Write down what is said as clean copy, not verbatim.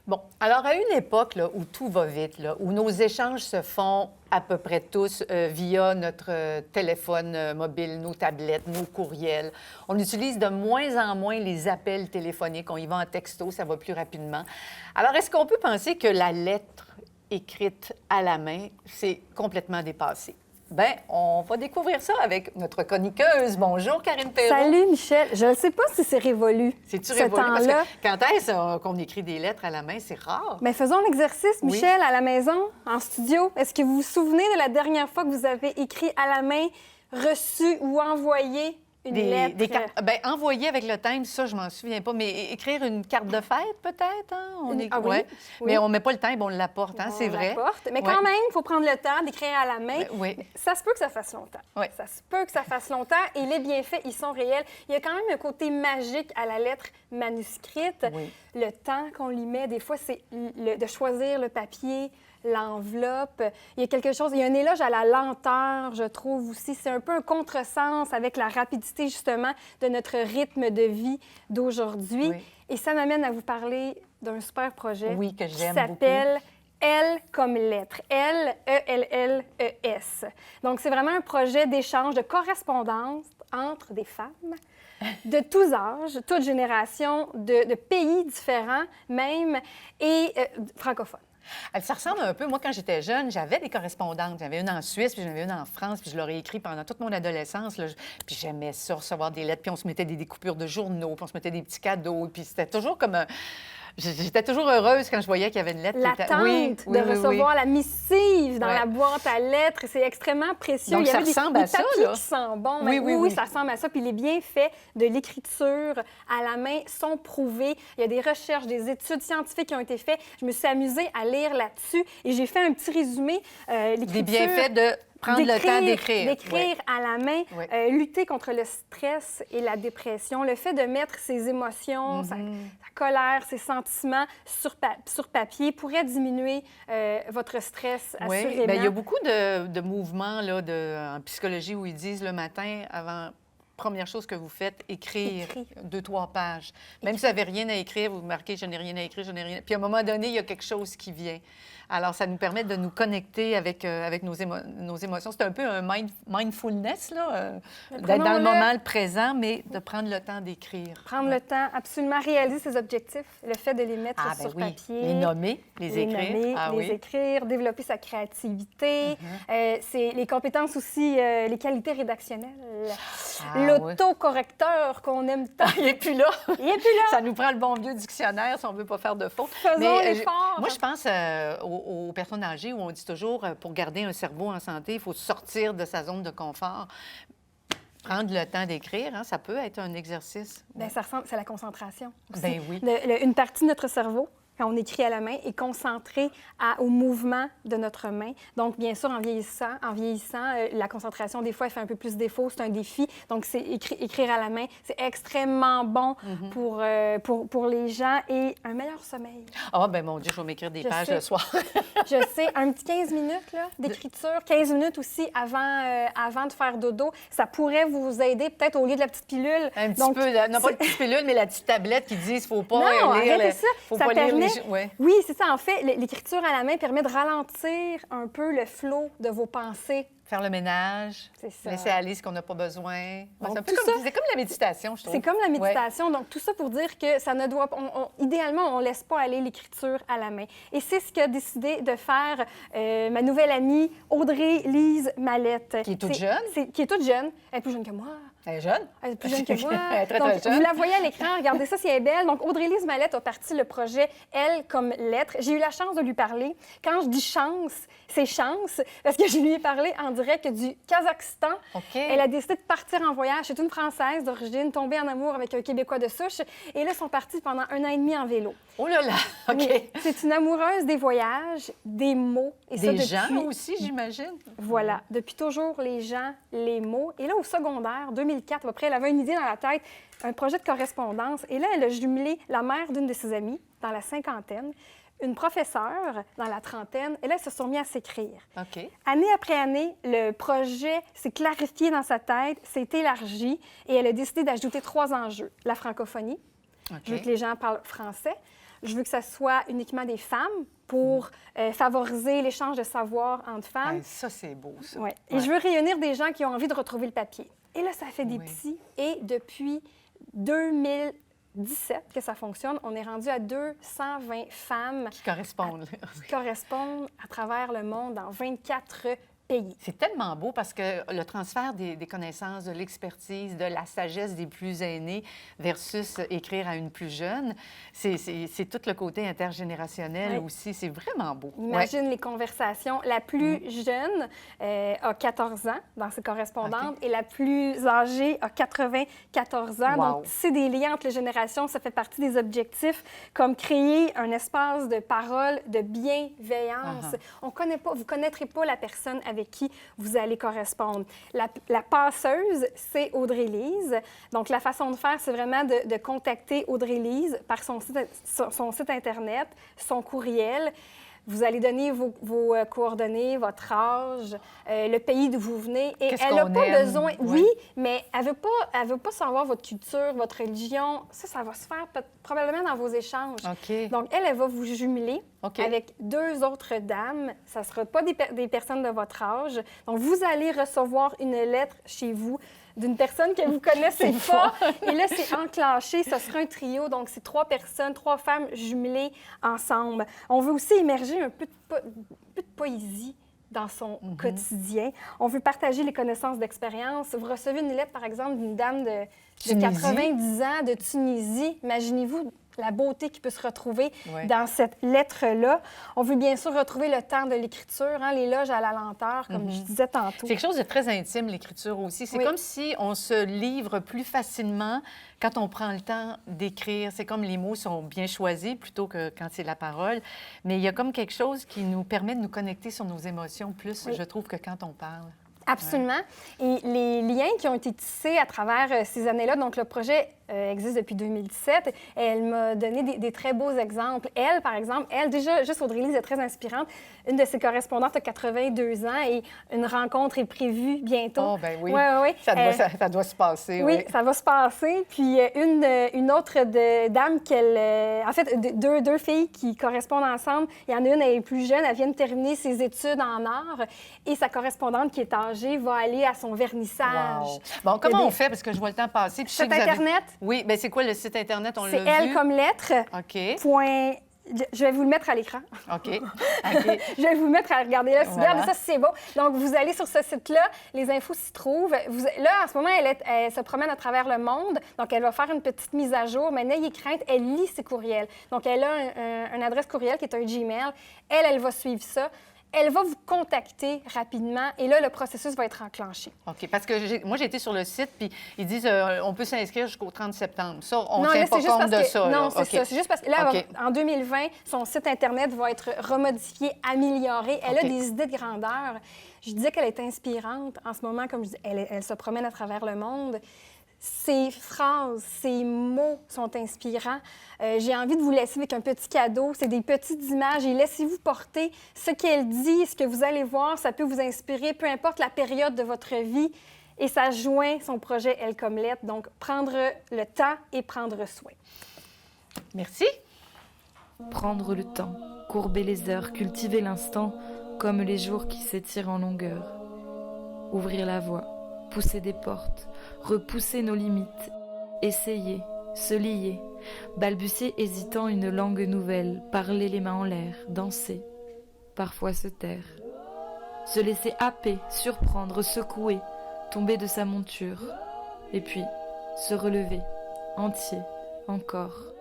Bon, alors à une époque là, où tout va vite, là, où nos échanges se font à peu près tous via notre téléphone mobile, nos tablettes, nos courriels, on utilise de moins en moins les appels téléphoniques, on y va en texto, ça va plus rapidement. Alors, est-ce qu'on peut penser que la lettre écrite à la main, c'est complètement dépassé? Bien, on va découvrir ça avec notre chroniqueuse. Bonjour, Karine Perrault. Salut, Michel. Je ne sais pas si c'est révolu. C'est-tu ce révolu? Parce temps-là. que quand est-ce qu'on écrit des lettres à la main? C'est rare. Mais faisons l'exercice, Oui. Michel, à la maison, en studio. Est-ce que vous vous souvenez de la dernière fois que vous avez écrit à la main, reçu ou envoyé une lettre? Bien, envoyer avec le timbre, ça, je m'en souviens pas. Mais écrire une carte de fête, peut-être? Hein? Ah oui, ouais. oui. Mais on ne met pas le timbre, on l'apporte, hein? C'est vrai. L'apporte. Mais Ouais. quand même, il faut prendre le temps d'écrire à la main. Oui. Ça se peut que ça fasse longtemps. Oui. Ça se peut que ça fasse longtemps et les bienfaits, ils sont réels. Il y a quand même un côté magique à la lettre manuscrite. Oui. Le temps qu'on lui met, des fois, c'est de choisir le papier, l'enveloppe. Il y a quelque chose, il y a un éloge à la lenteur, je trouve aussi. C'est un peu un contresens avec la rapidité, justement, de notre rythme de vie d'aujourd'hui. Oui. Et ça m'amène à vous parler d'un super projet Oui, que qui j'aime s'appelle L comme lettre. L-E-L-L-E-S. Donc, c'est vraiment un projet d'échange, de correspondance entre des femmes de tous âges, toutes générations, de pays différents même, et francophones. Ça ressemble un peu, moi, quand j'étais jeune, j'avais des correspondantes. J'avais une en Suisse, puis j'en avais une en France, puis je leur ai écrit pendant toute mon adolescence. Là. Puis j'aimais ça, recevoir des lettres, puis on se mettait des découpures de journaux, puis on se mettait des petits cadeaux, puis c'était toujours comme un... J'étais toujours heureuse quand je voyais qu'il y avait une lettre. L'attente Oui, de recevoir la missive dans Ouais. la boîte à lettres, c'est extrêmement précieux. Donc, Il y ça avait ressemble des à ça, papiers là. qui sentent bon. Oui, Mais oui, oui, oui. ça ressemble à ça. Puis les bienfaits de l'écriture à la main sont prouvés. Il y a des recherches, des études scientifiques qui ont été faites. Je me suis amusée à lire là-dessus et j'ai fait un petit résumé. L'écriture... Des bienfaits de prendre le temps d'écrire. D'écrire à la main, Oui. lutter contre le stress et la dépression, le fait de mettre ses émotions, sa colère, ses sentiments sur papier pourrait diminuer votre stress, Oui, assurément. bien, il y a beaucoup de mouvements là, en psychologie où ils disent le matin, avant, première chose que vous faites, écrire Écrire. 2-3 pages. Même si vous n'avez rien à écrire, vous marquez « je n'ai rien à écrire, je n'ai rien... » Puis à un moment donné, il y a quelque chose qui vient. Alors, ça nous permet de nous connecter avec nos émotions. C'est un peu un mindfulness, là, d'être dans le moment, le présent, mais de prendre le temps d'écrire. Prendre le temps, absolument réaliser ses objectifs, le fait de les mettre Ah, ben sur oui. papier. Les nommer, les écrire. Nommer, Ah les oui. écrire, développer sa créativité. C'est les compétences aussi, les qualités rédactionnelles. Ah, L'autocorrecteur qu'on aime tant. Il n'est plus là. Il est plus là. Ça nous prend le bon vieux dictionnaire si on ne veut pas faire de fautes. Faisons l'effort. Moi, je pense aux personnes âgées où on dit toujours, pour garder un cerveau en santé, il faut sortir de sa zone de confort. Prendre le temps d'écrire, hein, ça peut être un exercice. Bien, ça ressemble, c'est la concentration aussi. Ben oui. Une partie de notre cerveau, quand on écrit à la main, est concentrée au mouvement de notre main. Donc, bien sûr, en vieillissant, la concentration, des fois, elle fait un peu plus défaut. C'est un défi. Donc, c'est écrire à la main, c'est extrêmement bon pour les gens et un meilleur sommeil. Ah, ben mon Dieu, je vais m'écrire des Je pages sais. le soir. Je sais, un petit 15 minutes là, d'écriture, 15 minutes aussi avant de faire dodo, ça pourrait vous aider peut-être au lieu de la petite pilule. Un petit Donc, peu, non pas une petite pilule, mais la petite tablette qui dit qu'il ne faut pas Non, lire... arrêtez ça. Faut Ça pas lire permet... Ouais. Oui, c'est ça. En fait, l'écriture à la main permet de ralentir un peu le flot de vos pensées. Faire le ménage, C'est ça. laisser aller ce qu'on n'a pas besoin. Donc, C'est un peu tout comme, ça- c'est comme la méditation, je trouve. C'est comme la Ouais. méditation. Donc, tout ça pour dire que ça ne doit pas... idéalement, on ne laisse pas aller l'écriture à la main. Et c'est ce qu'a décidé de faire ma nouvelle amie Audrey-Lise Mallette. Qui est toute jeune? Qui est toute jeune. Elle est plus jeune que moi. Elle est jeune? Elle est plus jeune que moi. Elle est très, Donc, très jeune. vous la voyez à l'écran, regardez ça si elle est belle. Donc, Audrey-Lise Mallette a parti le projet Elle comme lettre. J'ai eu la chance de lui parler. Quand je dis chance, c'est chance, parce que je lui ai parlé en direct du Kazakhstan. OK. Elle a décidé de partir en voyage. C'est une Française d'origine, tombée en amour avec un Québécois de souche. Et là, ils sont partis pendant 1 an et demi en vélo. Oh là là! OK. Mais c'est une amoureuse des voyages, des mots. Et ça, Des depuis... gens aussi, j'imagine. Voilà, depuis toujours, les gens, les mots. Et là, au secondaire, 2004, à peu près, elle avait une idée dans la tête, un projet de correspondance. Et là, elle a jumelé la mère d'une de ses amies, dans la cinquantaine, une professeure dans la trentaine. Et là, ils se sont mis à s'écrire. OK. Année après année, le projet s'est clarifié dans sa tête, s'est élargi et elle a décidé d'ajouter 3 enjeux. La francophonie, OK. je veux que les gens parlent français. Je veux que ça soit uniquement des femmes pour favoriser l'échange de savoir entre femmes. Ça, c'est beau, ça. Ouais. Et je veux réunir des gens qui ont envie de retrouver le papier. Et là, ça fait des Oui. petits. Et depuis 2017 que ça fonctionne, on est rendu à 220 femmes Qui correspondent. qui correspondent à travers le monde dans 24 pays. C'est tellement beau parce que le transfert des connaissances, de l'expertise, de la sagesse des plus aînés versus écrire à une plus jeune, c'est tout le côté intergénérationnel Oui. aussi. C'est vraiment beau. Imagine les conversations. La plus jeune a 14 ans dans ses correspondantes et la plus âgée a 94 ans. Wow. Donc, c'est des liens entre les générations. Ça fait partie des objectifs comme créer un espace de parole, de bienveillance. On connaît pas, vous ne connaîtrez pas la personne avec qui vous allez correspondre. La passeuse, c'est Audrey-Lise. Donc, la façon de faire, c'est vraiment de contacter Audrey-Lise par son site Internet, son courriel. Vous allez donner vos coordonnées, votre âge, le pays d'où vous venez. Et Qu'est-ce elle n'a qu'on pas aime? besoin... Oui. Oui, mais elle veut pas savoir votre culture, votre religion. Ça va se faire probablement dans vos échanges. OK. Donc, elle va vous jumeler OK. avec 2 autres dames. Ça ne sera pas des personnes de votre âge. Donc, vous allez recevoir une lettre chez vous d'une personne que vous connaissez pas. Et là, c'est enclenché. Ce sera un trio. Donc, c'est 3 personnes, 3 femmes jumelées ensemble. On veut aussi émerger un peu de poésie dans son quotidien. On veut partager les connaissances d'expérience. Vous recevez une lettre, par exemple, d'une dame de Tunisie. 90 ans de Tunisie. Imaginez-vous la beauté qui peut se retrouver Oui. dans cette lettre-là. On veut bien sûr retrouver le temps de l'écriture, l'éloge à la lenteur, comme je disais tantôt. C'est quelque chose de très intime, l'écriture aussi. C'est Oui. comme si on se livre plus facilement quand on prend le temps d'écrire. C'est comme les mots sont bien choisis plutôt que quand c'est la parole. Mais il y a comme quelque chose qui nous permet de nous connecter sur nos émotions plus, Oui. je trouve, que quand on parle. Absolument. Et les liens qui ont été tissés à travers ces années-là, donc le projet existe depuis 2017, elle m'a donné des très beaux exemples. Elle, par exemple, déjà, juste Audrey-Lise est très inspirante. Une de ses correspondantes a 82 ans et une rencontre est prévue bientôt. Oh, ben oui. Oui. Ça doit se passer, Oui, ça va se passer. Puis une autre dame en fait, deux filles qui correspondent ensemble. Il y en a une, elle est plus jeune, elle vient de terminer ses études en art et sa correspondante qui est âgée va aller à son vernissage. Wow. Bon, comment on fait? Parce que je vois le temps passer. Puis je sais Site que vous avez- Internet. Oui, bien c'est quoi le site Internet? On l'a C'est vu? elle comme lettre. OK. Point... Je vais vous le mettre à l'écran. OK. OK. Je vais vous mettre à regarder là. Voilà. Regardez ça, c'est beau. Donc, vous allez sur ce site-là, les infos s'y trouvent. Là, en ce moment, elle se promène à travers le monde. Donc, elle va faire une petite mise à jour. Mais n'ayez crainte, elle lit ses courriels. Donc, elle a une adresse courriel qui est un Gmail. Elle va suivre ça. Elle va vous contacter rapidement et là, le processus va être enclenché. OK. Parce que moi, j'ai été sur le site, puis ils disent on peut s'inscrire jusqu'au 30 septembre. Ça, on ne Non, tient là, pas c'est juste compte parce de que... ça. Non, là. c'est OK. ça. C'est juste parce que là, OK. en 2020, son site Internet va être remodifié, amélioré. Elle OK. a des idées de grandeur. Je disais qu'elle est inspirante. En ce moment, comme je dis, elle se promène à travers le monde. Ses phrases, ses mots sont inspirants. J'ai envie de vous laisser avec un petit cadeau. C'est des petites images et laissez-vous porter. Ce qu'elle dit, ce que vous allez voir, ça peut vous inspirer, peu importe la période de votre vie. Et ça joint son projet Elle comme lettre. Donc, prendre le temps et prendre soin. Merci. Prendre le temps, courber les heures, cultiver l'instant, comme les jours qui s'étirent en longueur. Ouvrir la voie, pousser des portes, repousser nos limites, essayer, se lier, balbutier hésitant une langue nouvelle, parler les mains en l'air, danser, parfois se taire. Se laisser happer, surprendre, secouer, tomber de sa monture, et puis se relever, entier, encore.